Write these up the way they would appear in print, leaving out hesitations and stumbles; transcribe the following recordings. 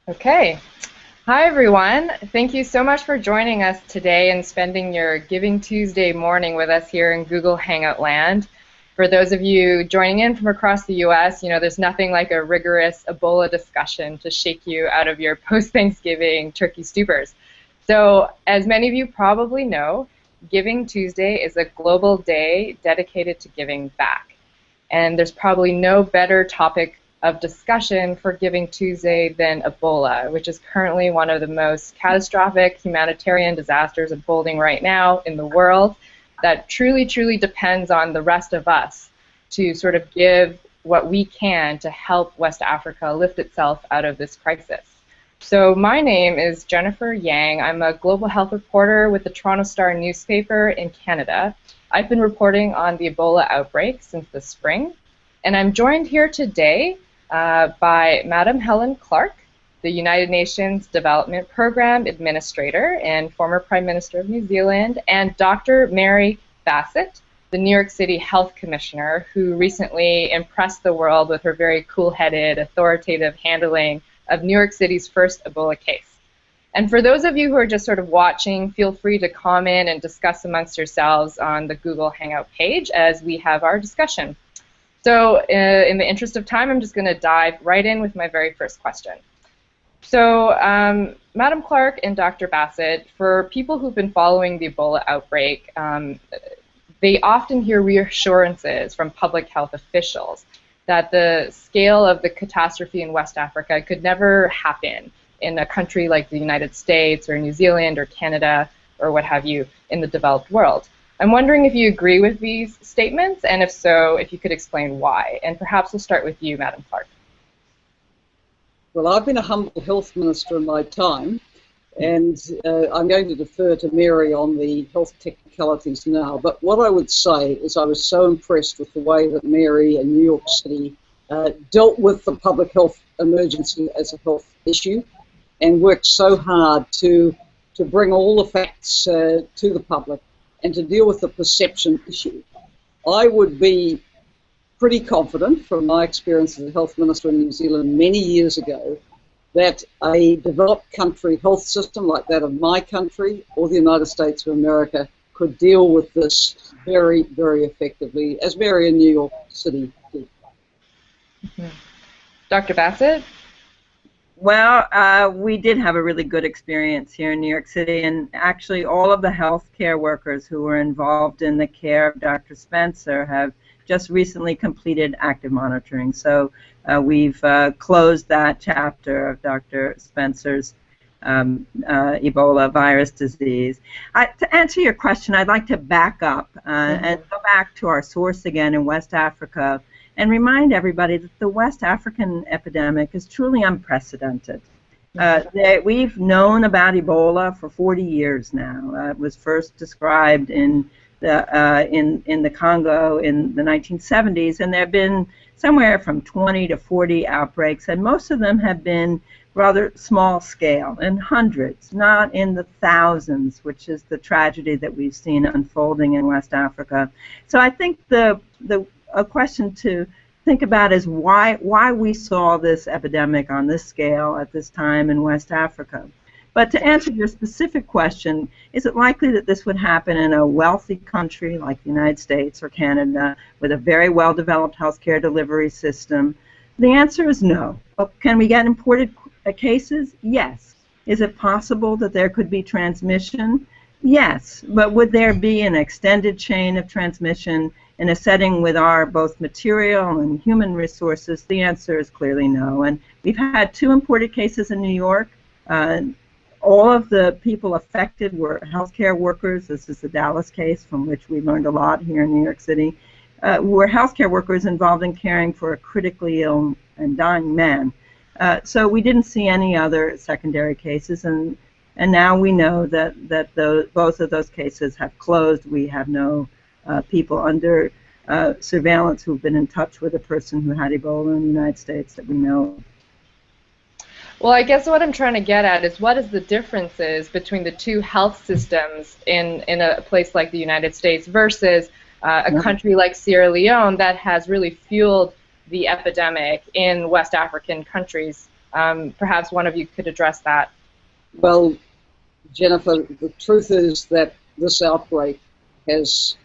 Okay. Hi, everyone. Thank you so much for joining us today and spending your Giving Tuesday morning with us here in Google Hangout land. For those of you joining in from across the U.S., there's nothing like a rigorous Ebola discussion to shake you out of your post-Thanksgiving turkey stupors. So, as many of you probably know, Giving Tuesday is a global day dedicated to giving back. And there's probably no better topic of discussion for Giving Tuesday than Ebola, which is currently one of the most catastrophic humanitarian disasters unfolding right now in the world that truly, truly depends on the rest of us to sort of give what we can to help West Africa lift itself out of this crisis. So my name is Jennifer Yang. I'm a global health reporter with the Toronto Star newspaper in Canada. I've been reporting on the Ebola outbreak since the spring, and I'm joined here today by Madam Helen Clark, the United Nations Development Program Administrator and former Prime Minister of New Zealand, and Dr. Mary Bassett, the New York City Health Commissioner, who recently impressed the world with her very cool-headed, authoritative handling of New York City's first Ebola case. And for those of you who are just sort of watching, feel free to comment and discuss amongst yourselves on the Google Hangout page as we have our discussion. So in the interest of time, I'm just going to dive right in with my very first question. So Madam Clark and Dr. Bassett, for people who've been following the Ebola outbreak, they often hear reassurances from public health officials that the scale of the catastrophe in West Africa could never happen in a country like the United States or New Zealand or Canada or what have you in the developed world. I'm wondering if you agree with these statements, and if so, if you could explain why. And perhaps we'll start with you, Madam Clark. Well, I've been a humble health minister in my time, and I'm going to defer to Mary on the health technicalities now. But what I would say is I was so impressed with the way that Mary and New York City dealt with the public health emergency as a health issue and worked so hard to bring all the facts to the public and to deal with the perception issue. I would be pretty confident from my experience as a health minister in New Zealand many years ago that a developed country health system like that of my country or the United States of America could deal with this very, very effectively, as Mary in New York City did. Mm-hmm. Dr. Bassett? Well, we did have a really good experience here in New York City, and actually all of the healthcare workers who were involved in the care of Dr. Spencer have just recently completed active monitoring. So we've closed that chapter of Dr. Spencer's Ebola virus disease. To answer your question, I'd like to back up and go back to our source again in West Africa and remind everybody that the West African epidemic is truly unprecedented. We've known about Ebola for 40 years now. It was first described in the Congo in the 1970s, and there have been somewhere from 20 to 40 outbreaks, and most of them have been rather small scale, in hundreds, not in the thousands, which is the tragedy that we've seen unfolding in West Africa. So I think a question to think about is why we saw this epidemic on this scale at this time in West Africa. But to answer your specific question, is it likely that this would happen in a wealthy country like the United States or Canada with a very well-developed healthcare delivery system? The answer is no. But can we get imported cases? Yes. Is it possible that there could be transmission? Yes. But would there be an extended chain of transmission in a setting with our both material and human resources? The answer is clearly no. And we've had 2 imported cases in New York. All of the people affected were healthcare workers. This is the Dallas case, from which we learned a lot here in New York City. Were healthcare workers involved in caring for a critically ill and dying man. So we didn't see any other secondary cases, and now we know that both of those cases have closed. We have no people under surveillance who've been in touch with a person who had Ebola in the United States that we know. Well, I guess what I'm trying to get at is what is the differences between the 2 health systems in a place like the United States versus a country like Sierra Leone that has really fueled the epidemic in West African countries Perhaps one of you could address that. Well, Jennifer, the truth is that this outbreak has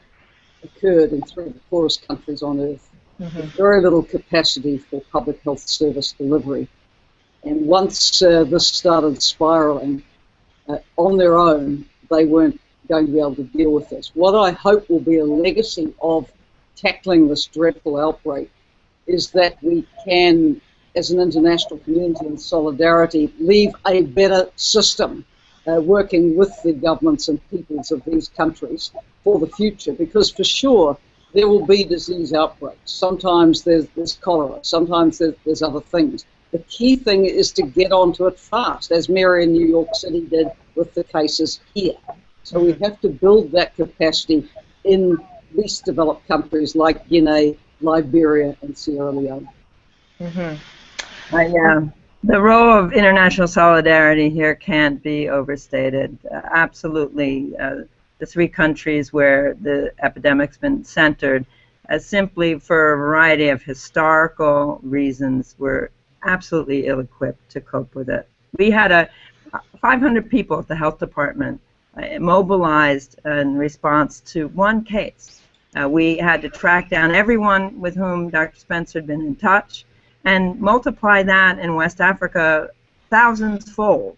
occurred in 3 of the poorest countries on earth. With very little capacity for public health service delivery. And once this started spiraling on their own, they weren't going to be able to deal with this. What I hope will be a legacy of tackling this dreadful outbreak is that we can, as an international community in solidarity, leave a better system working with the governments and peoples of these countries for the future, because for sure there will be disease outbreaks. Sometimes there's cholera, sometimes there's other things. The key thing is to get onto it fast, as Mary in New York City did with the cases here. So we have to build that capacity in least developed countries like Guinea, Liberia, and Sierra Leone. The role of international solidarity here can't be overstated. Absolutely. The 3 countries where the epidemic's been centered, simply for a variety of historical reasons, were absolutely ill-equipped to cope with it. We had 500 people at the health department mobilized in response to one case. We had to track down everyone with whom Dr. Spencer had been in touch and multiply that in West Africa thousands-fold.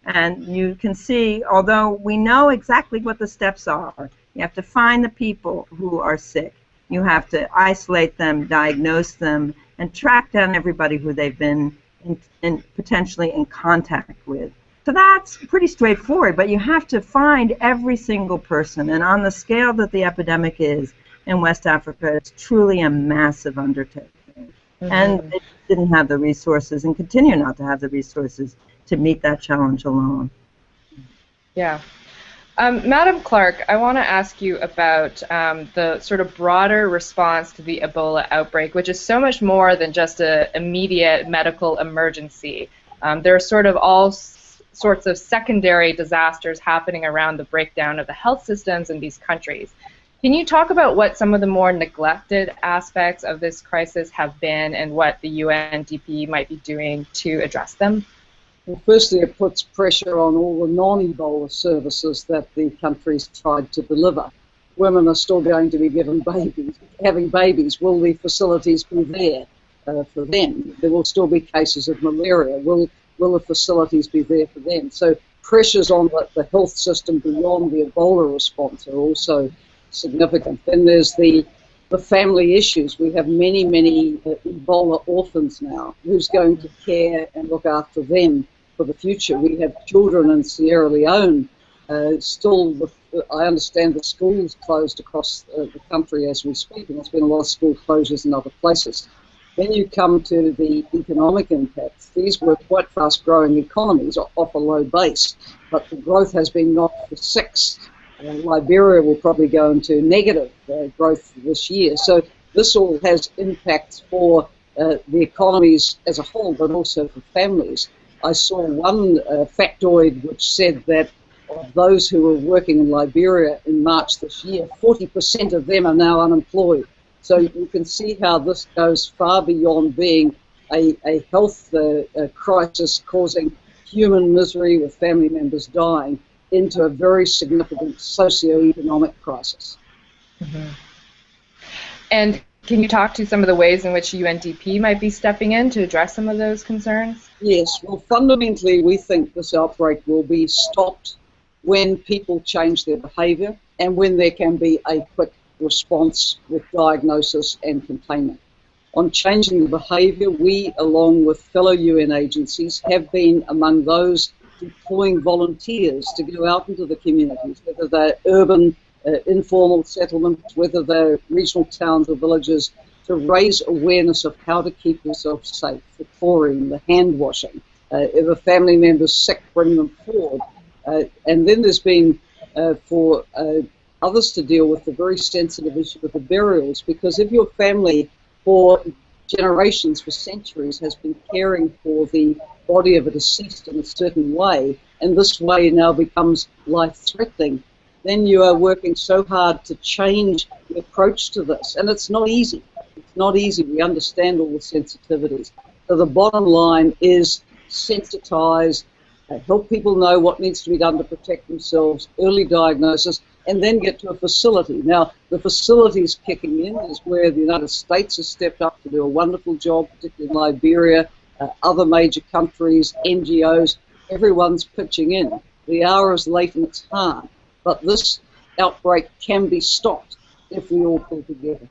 And you can see, although we know exactly what the steps are, you have to find the people who are sick. You have to isolate them, diagnose them, and track down everybody who they've been potentially in contact with. So that's pretty straightforward, but you have to find every single person. And on the scale that the epidemic is in West Africa, it's truly a massive undertaking. And they didn't have the resources and continue not to have the resources to meet that challenge alone. Yeah. Madam Clark, I want to ask you about the sort of broader response to the Ebola outbreak, which is so much more than just an immediate medical emergency. There are sort of all sorts of secondary disasters happening around the breakdown of the health systems in these countries. Can you talk about what some of the more neglected aspects of this crisis have been and what the UNDP might be doing to address them? Well, firstly, it puts pressure on all the non-Ebola services that the countries tried to deliver. Women are still going to be having babies. Will the facilities be there for them? There will still be cases of malaria. Will the facilities be there for them? So pressures on the health system beyond the Ebola response are also significant. Then there's the family issues. We have many Ebola orphans now. Who's going to care and look after them for the future? We have children in Sierra Leone. I understand the schools closed across the country as we speak, and there's been a lot of school closures in other places. Then you come to the economic impacts. These were quite fast-growing economies off a low base, but the growth has been knocked for 6. Liberia will probably go into negative growth this year. So this all has impacts for the economies as a whole, but also for families. I saw one factoid which said that of those who were working in Liberia in March this year, 40% of them are now unemployed. So you can see how this goes far beyond being a health crisis causing human misery with family members dying into a very significant socio-economic crisis. And can you talk to some of the ways in which UNDP might be stepping in to address some of those concerns? Yes, well, fundamentally, we think this outbreak will be stopped when people change their behaviour and when there can be a quick response with diagnosis and containment. On changing the behaviour, we, along with fellow UN agencies, have been among those deploying volunteers to go out into the communities, whether they're urban, informal settlements, whether they're regional towns or villages, to raise awareness of how to keep yourself safe, the chlorine, the hand washing. If a family member's sick, bring them forward. And then there's been, for others to deal with the very sensitive issue of the burials, because if your family for generations, for centuries, has been caring for the body of a deceased in a certain way, and this way now becomes life-threatening, then you are working so hard to change the approach to this. And it's not easy. It's not easy. We understand all the sensitivities. So the bottom line is sensitize, help people know what needs to be done to protect themselves, early diagnosis, and then get to a facility. Now, the facilities kicking in is where the United States has stepped up to do a wonderful job, particularly in Liberia, other major countries, NGOs, everyone's pitching in. The hour is late and it's hard, but this outbreak can be stopped if we all pull together.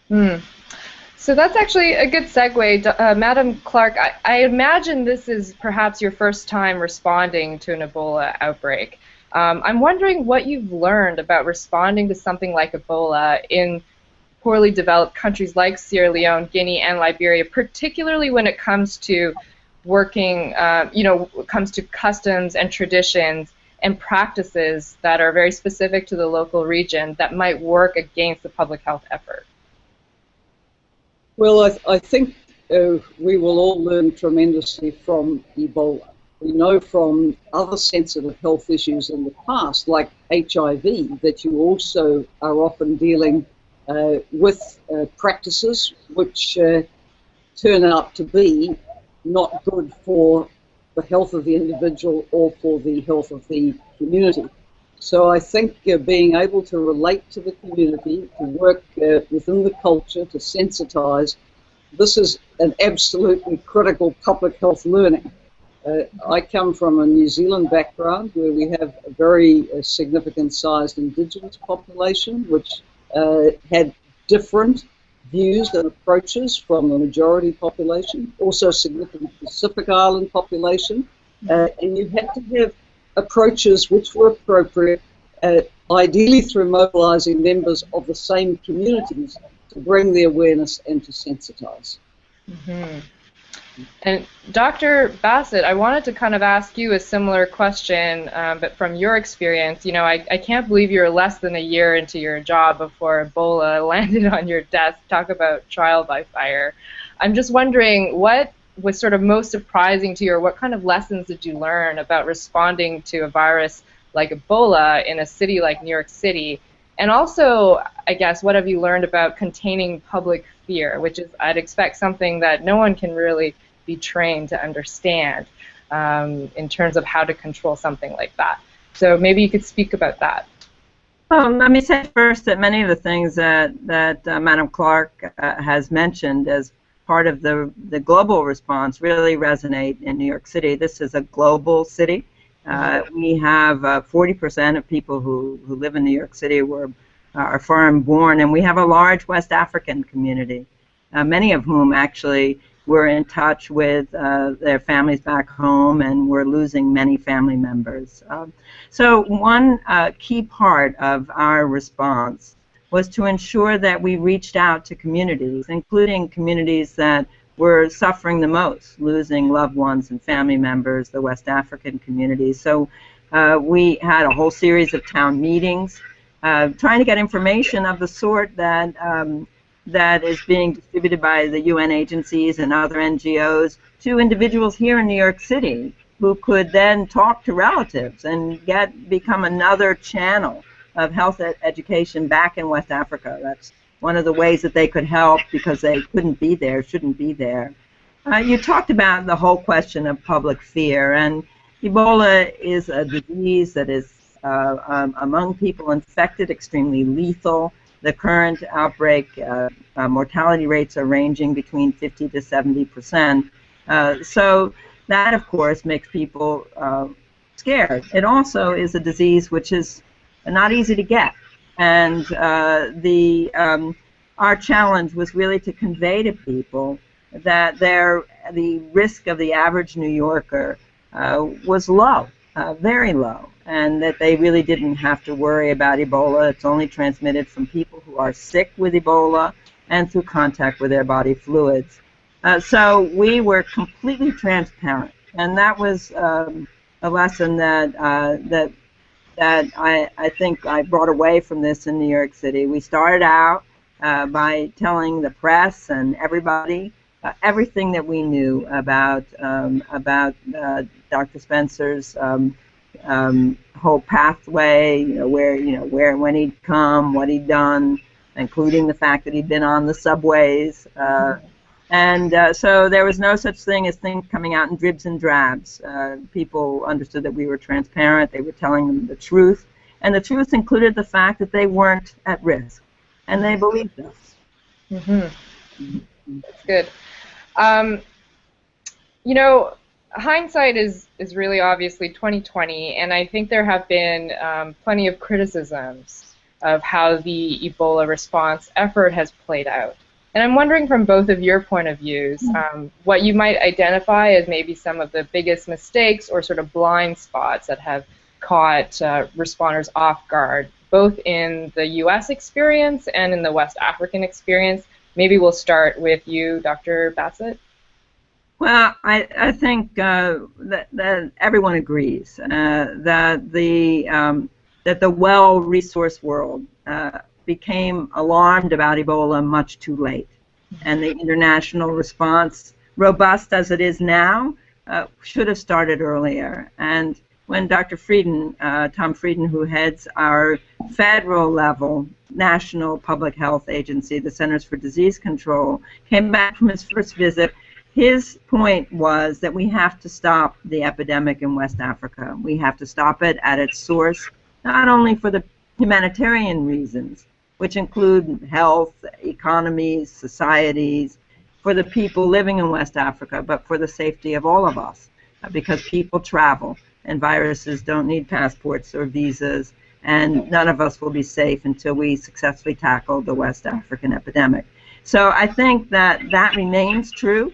Mm. So that's actually a good segue. Madam Clark, I imagine this is perhaps your first time responding to an Ebola outbreak. I'm wondering what you've learned about responding to something like Ebola in poorly developed countries like Sierra Leone, Guinea, and Liberia, particularly when it comes to working, comes to customs and traditions and practices that are very specific to the local region that might work against the public health effort. Well, I think we will all learn tremendously from Ebola. We know from other sensitive health issues in the past, like HIV, that you also are often dealing with practices which turn out to be not good for the health of the individual or for the health of the community. So I think being able to relate to the community, to work within the culture, to sensitize, this is an absolutely critical public health learning. I come from a New Zealand background where we have a very significant sized indigenous population which had different views and approaches from the majority population, also significant Pacific Island population, and you had to have approaches which were appropriate, ideally through mobilizing members of the same communities to bring the awareness and to sensitize. Mm-hmm. And Dr. Bassett, I wanted to kind of ask you a similar question, but from your experience, you know, I can't believe you were less than a year into your job before Ebola landed on your desk. Talk about trial by fire. I'm just wondering what was sort of most surprising to you, or what kind of lessons did you learn about responding to a virus like Ebola in a city like New York City? And also, I guess, what have you learned about containing public fear, which is, I'd expect, something that no one can really be trained to understand in terms of how to control something like that. So maybe you could speak about that. Well, let me say first that many of the things that Madam Clark has mentioned as part of the global response really resonate in New York City. This is a global city. We have 40% of people who live in New York City are foreign born, and we have a large West African community, many of whom actually were in touch with their families back home, and we're losing many family members. So one key part of our response was to ensure that we reached out to communities, including communities that were suffering the most, losing loved ones and family members, the West African community. So we had a whole series of town meetings, trying to get information of the sort that that is being distributed by the UN agencies and other NGOs to individuals here in New York City who could then talk to relatives and become another channel of health education back in West Africa. That's one of the ways that they could help because they couldn't be there, shouldn't be there. You talked about the whole question of public fear, and Ebola is a disease that is among people infected extremely lethal. The current outbreak mortality rates are ranging between 50 to 70%. So that, of course, makes people scared. It also is a disease which is not easy to get. And our challenge was really to convey to people that the risk of the average New Yorker was low, very low, and that they really didn't have to worry about Ebola. It's only transmitted from people who are sick with Ebola and through contact with their body fluids. So we were completely transparent, and that was a lesson that I think I brought away from this in New York City. We started out by telling the press and everybody everything that we knew about Dr. Spencer's whole pathway, where and when he'd come, what he'd done, including the fact that he'd been on the subways, And so there was no such thing as things coming out in dribs and drabs. People understood that we were transparent. They were telling them the truth. And the truth included the fact that they weren't at risk. And they believed us. That's good. You know, hindsight is really obviously 2020, and I think there have been plenty of criticisms of how the Ebola response effort has played out. And I'm wondering from both of your point of views, what you might identify as maybe some of the biggest mistakes or sort of blind spots that have caught responders off guard, both in the U.S. experience and in the West African experience. Maybe we'll start with you, Dr. Bassett. Well, I think that everyone agrees that the well-resourced world became alarmed about Ebola much too late, and the international response, robust as it is now, should have started earlier. And when Dr. Frieden, Tom Frieden, who heads our federal level national public health agency, the Centers for Disease Control, came back from his first visit, his point was that we have to stop the epidemic in West Africa. We have to stop it at its source, not only for the humanitarian reasons, which include health, economies, societies, for the people living in West Africa, but for the safety of all of us, because people travel, and viruses don't need passports or visas, and none of us will be safe until we successfully tackle the West African epidemic. So I think that remains true,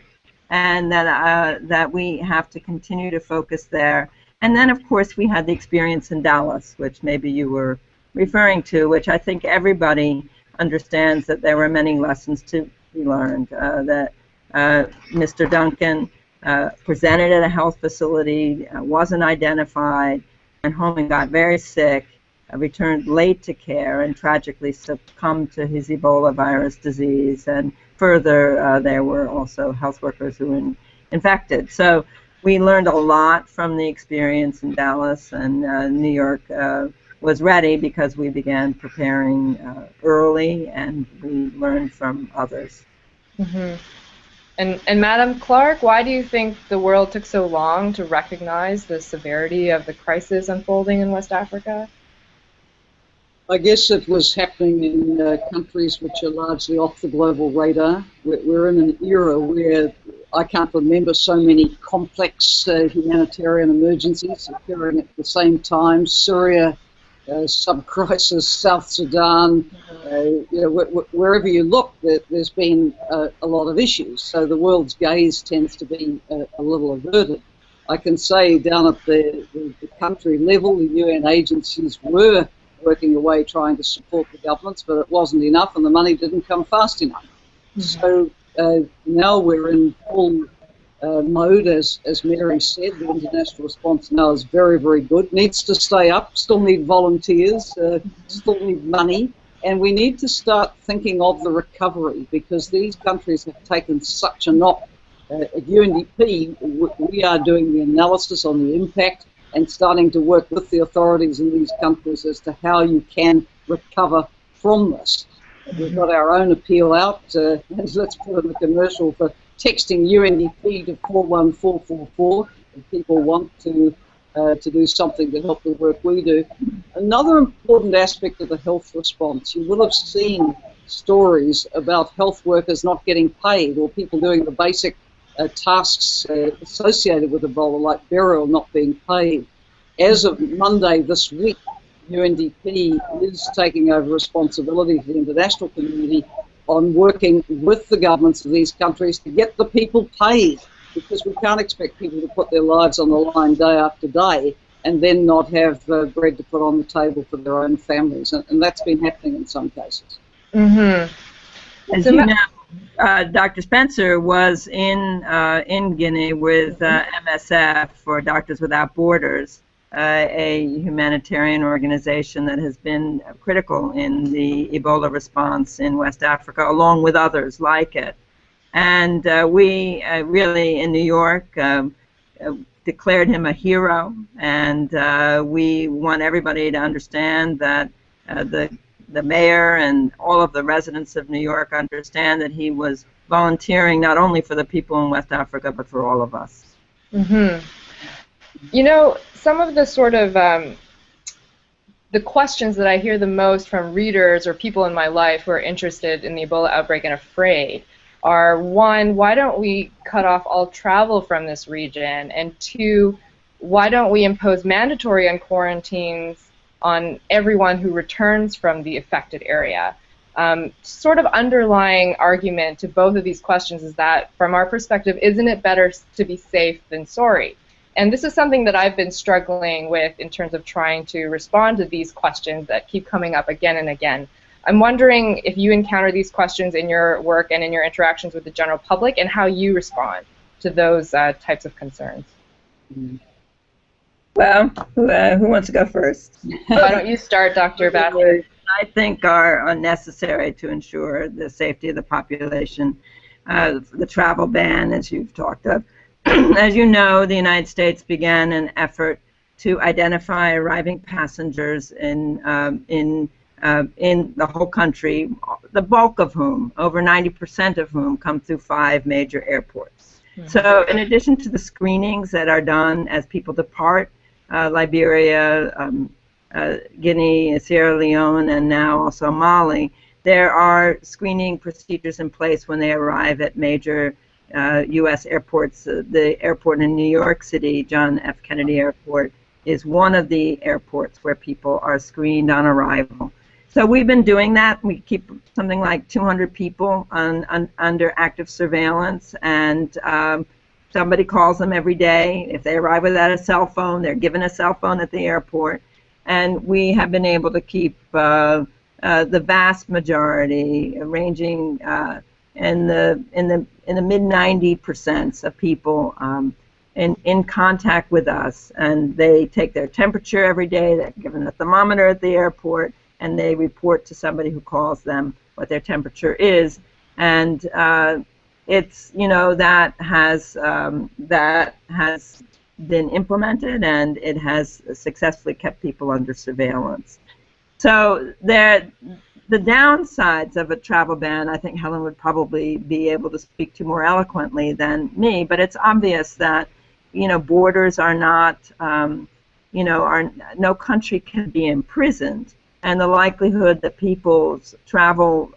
and that we have to continue to focus there. And then, of course, we had the experience in Dallas, which maybe you were referring to, which I think everybody understands that there were many lessons to be learned. That Mr. Duncan presented at a health facility, wasn't identified, went home and got very sick, returned late to care, and tragically succumbed to his Ebola virus disease. And further, there were also health workers who were infected. So we learned a lot from the experience in Dallas, and New York was ready because we began preparing early, and we learned from others. And Madam Clark, why do you think the world took so long to recognize the severity of the crisis unfolding in West Africa? I guess it was happening in countries which are largely off the global radar. We're in an era where I can't remember so many complex humanitarian emergencies occurring at the same time. Syria, sub-crisis, South Sudan, wherever you look, there's been a lot of issues. So the world's gaze tends to be a little averted. I can say down at the country level, the UN agencies were working away trying to support the governments, but it wasn't enough and the money didn't come fast enough. So now we're in full mode, as Mary said. The international response now is very, very good. Needs to stay up, still need volunteers, still need money, and we need to start thinking of the recovery, because these countries have taken such a knock. At UNDP, we are doing the analysis on the impact and starting to work with the authorities in these countries as to how you can recover from this. We've got our own appeal out, and let's put in the commercial for texting UNDP to 41444 if people want to do something to help the work we do. Another important aspect of the health response, you will have seen stories about health workers not getting paid, or people doing the basic tasks associated with Ebola, like burial, not being paid. As of Monday this week, UNDP is taking over responsibility for the international community on working with the governments of these countries to get the people paid, because we can't expect people to put their lives on the line day after day and then not have bread to put on the table for their own families, and that's been happening in some cases. As you know, Dr. Spencer was in Guinea with MSF, for Doctors Without Borders, a humanitarian organization that has been critical in the Ebola response in West Africa, along with others like it. And we really, in New York, declared him a hero, and we want everybody to understand that the mayor and all of the residents of New York understand that he was volunteering not only for the people in West Africa, but for all of us. Mm-hmm. You know, some of the sort of the questions that I hear the most from readers or people in my life who are interested in the Ebola outbreak and afraid are, one, why don't we cut off all travel from this region? And two, why don't we impose mandatory quarantines on everyone who returns from the affected area? Sort of underlying argument to both of these questions is that, from our perspective, isn't it better to be safe than sorry? And this is something that I've been struggling with in terms of trying to respond to these questions that keep coming up again and again. I'm wondering if you encounter these questions in your work and in your interactions with the general public, and how you respond to those types of concerns. Well, who wants to go first? Why don't you start, Dr. Bassett? I think are unnecessary to ensure the safety of the population. The travel ban, as you've talked of. As you know, the United States began an effort to identify arriving passengers in the whole country, the bulk of whom, over 90% of whom, come through 5 major airports. Mm-hmm. So in addition to the screenings that are done as people depart, Liberia, Guinea, Sierra Leone, and now also Mali, there are screening procedures in place when they arrive at major U.S. airports. The airport in New York City, John F. Kennedy Airport, is one of the airports where people are screened on arrival. So we've been doing that. We keep something like 200 people under active surveillance, and somebody calls them every day. If they arrive without a cell phone, they're given a cell phone at the airport. And we have been able to keep the vast majority, ranging in the mid 90% of people in contact with us, and they take their temperature every day. They're given a thermometer at the airport, and they report to somebody who calls them what their temperature is. And it's, you know, that has been implemented, and it has successfully kept people under surveillance. So the downsides of a travel ban, I think Helen would probably be able to speak to more eloquently than me, but it's obvious that, you know, borders are not, no country can be imprisoned, and the likelihood that people's travel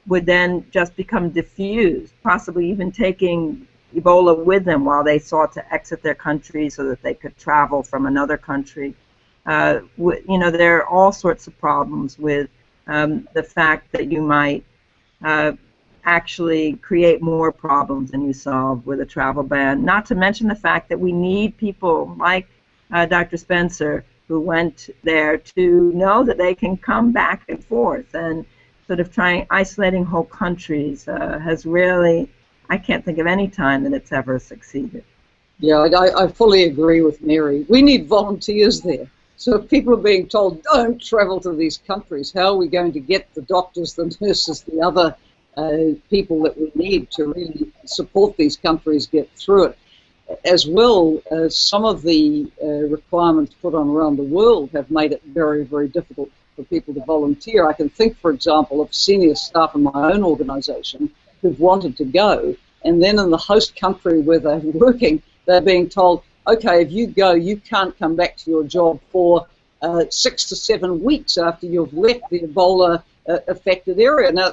would then just become diffused, possibly even taking Ebola with them while they sought to exit their country so that they could travel from another country. There are all sorts of problems with the fact that you might actually create more problems than you solve with a travel ban, not to mention the fact that we need people like Dr. Spencer, who went there, to know that they can come back and forth, and sort of isolating whole countries has really, I can't think of any time that it's ever succeeded. Yeah, I fully agree with Mary. We need volunteers there. So if people are being told, don't travel to these countries, how are we going to get the doctors, the nurses, the other people that we need to really support these countries get through it? As well, some of the requirements put on around the world have made it very, very difficult for people to volunteer. I can think, for example, of senior staff in my own organization who've wanted to go, and then in the host country where they're working, they're being told, okay, if you go, you can't come back to your job for 6 to 7 weeks after you've left the Ebola affected area. Now,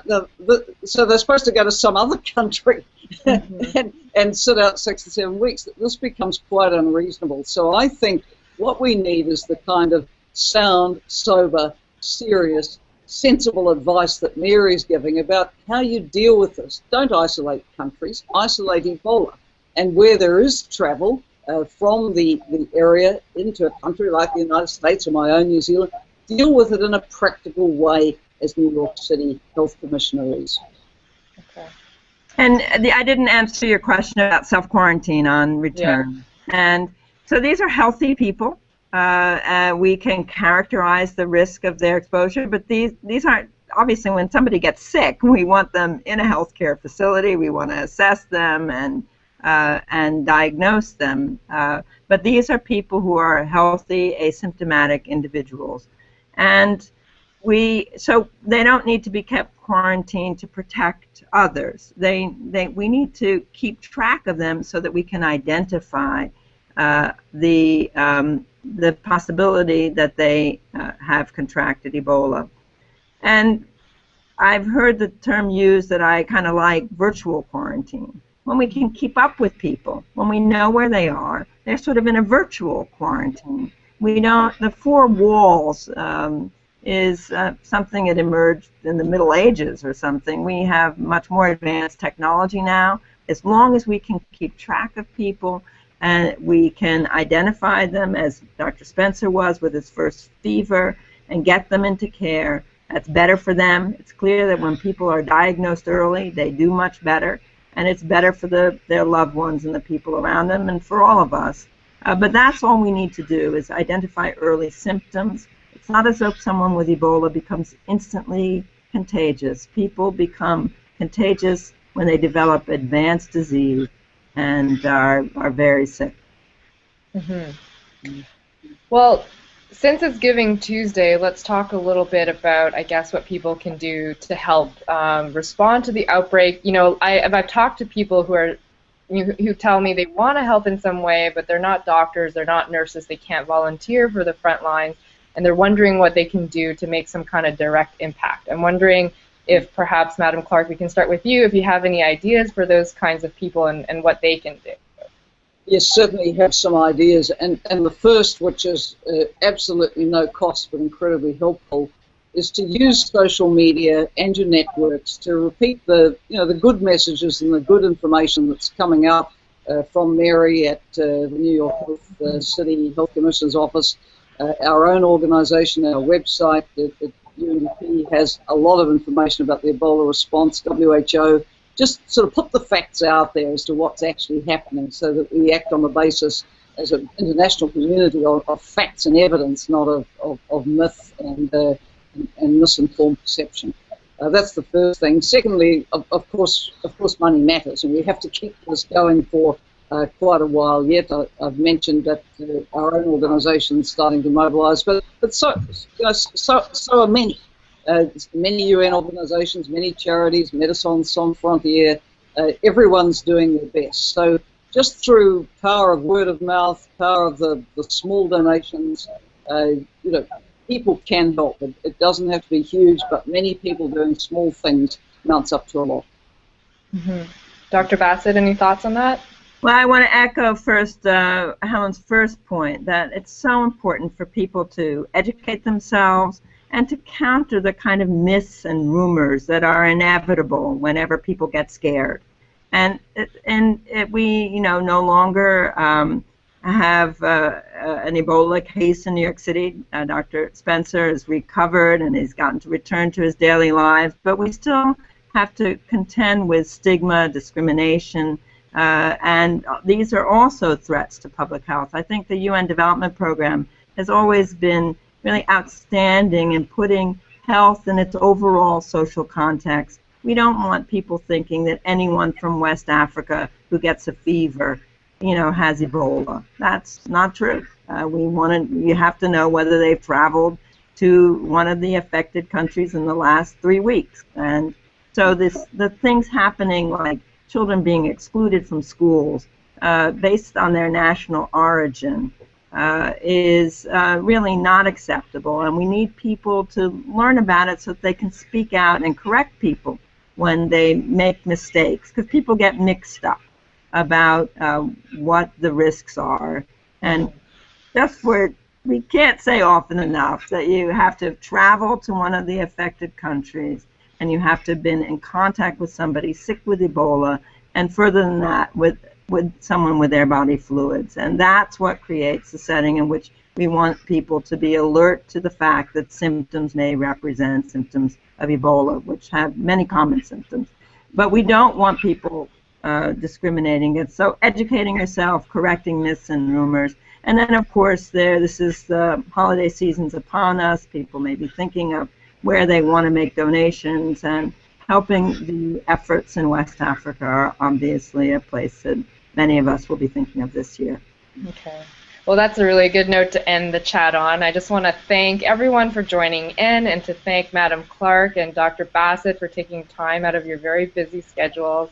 so they're supposed to go to some other country and sit out 6 to 7 weeks. This becomes quite unreasonable. So I think what we need is the kind of sound, sober, serious, sensible advice that Mary's giving about how you deal with this. Don't isolate countries, isolate Ebola. And where there is travel from the area into a country like the United States or my own New Zealand, deal with it in a practical way as New York City Health Commissioner is. Okay. And I didn't answer your question about self-quarantine on return. Yeah. And so these are healthy people. We can characterize the risk of their exposure, but these aren't, obviously when somebody gets sick, we want them in a healthcare facility, we want to assess them and diagnose them. But these are people who are healthy, asymptomatic individuals. And so they don't need to be kept quarantined to protect others. We need to keep track of them so that we can identify the possibility that they have contracted Ebola. And I've heard the term used that I kind of like, virtual quarantine. When we can keep up with people, when we know where they are, they're sort of in a virtual quarantine. We don't, the four walls is something that emerged in the Middle Ages or something. We have much more advanced technology now. As long as we can keep track of people and we can identify them, as Dr. Spencer was with his first fever, and get them into care, that's better for them. It's clear that when people are diagnosed early, they do much better, and it's better for their loved ones and the people around them and for all of us. But that's all we need to do, is identify early symptoms. It's not as though someone with Ebola becomes instantly contagious. People become contagious when they develop advanced disease and are very sick. Mm-hmm. Well, since it's Giving Tuesday, let's talk a little bit about, I guess, what people can do to help respond to the outbreak. You know, I've talked to people who tell me they want to help in some way, but they're not doctors, they're not nurses, they can't volunteer for the front lines, and they're wondering what they can do to make some kind of direct impact. I'm wondering if perhaps, Madam Clark, we can start with you, if you have any ideas for those kinds of people and what they can do. Yes, certainly have some ideas, and the first, which is absolutely no cost but incredibly helpful, is to use social media and your networks to repeat the good messages and the good information that's coming out from Mary at the New York City Health Commissioner's office, our own organisation, our website. UNDP has a lot of information about the Ebola response. WHO. Just sort of put the facts out there as to what's actually happening, so that we act on the basis as an international community of facts and evidence, not of myth and misinformed perception. That's the first thing. Secondly, of course, money matters, and we have to keep this going for quite a while yet. I've mentioned that our own organisation is starting to mobilise, but so are many. Many UN organisations, many charities, Médecins Sans Frontières, everyone's doing their best. So just through power of word of mouth, power of the small donations, people can help. It doesn't have to be huge, but many people doing small things mounts up to a lot. Mm-hmm. Dr. Bassett, any thoughts on that? Well, I want to echo first Helen's first point, that it's so important for people to educate themselves and to counter the kind of myths and rumors that are inevitable whenever people get scared. And we, no longer have an Ebola case in New York City. Dr. Spencer has recovered and he's gotten to return to his daily lives, but we still have to contend with stigma, discrimination, and these are also threats to public health. I think the UN Development Program has always been really outstanding in putting health in its overall social context. We don't want people thinking that anyone from West Africa who gets a fever, has Ebola. That's not true. You have to know whether they've traveled to one of the affected countries in the last 3 weeks. And so the things happening, like children being excluded from schools based on their national origin, is really not acceptable, and we need people to learn about it so that they can speak out and correct people when they make mistakes, because people get mixed up about what the risks are. And we can't say often enough that you have to travel to one of the affected countries and you have to have been in contact with somebody sick with Ebola, and further than that, with someone with their body fluids. And that's what creates the setting in which we want people to be alert to the fact that symptoms may represent symptoms of Ebola, which have many common symptoms. But we don't want people discriminating against. So educating yourself, correcting myths and rumors. And then, of course, this is the holiday season's upon us. People may be thinking of where they want to make donations, and helping the efforts in West Africa are obviously a place that many of us will be thinking of this year. Okay. Well, that's a really good note to end the chat on. I just want to thank everyone for joining in and to thank Madam Clark and Dr. Bassett for taking time out of your very busy schedules.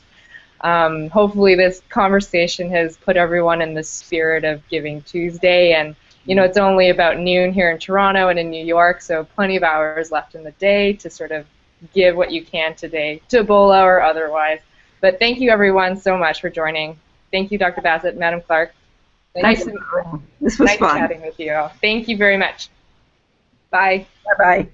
Hopefully this conversation has put everyone in the spirit of Giving Tuesday, and you know, it's only about noon here in Toronto and in New York, so plenty of hours left in the day to sort of give what you can today to Ebola or otherwise. But thank you everyone so much for joining. Thank you, Dr. Bassett, Madam Clark. Nice This was fun. chatting with you all. Thank you very much. Bye. Bye-bye.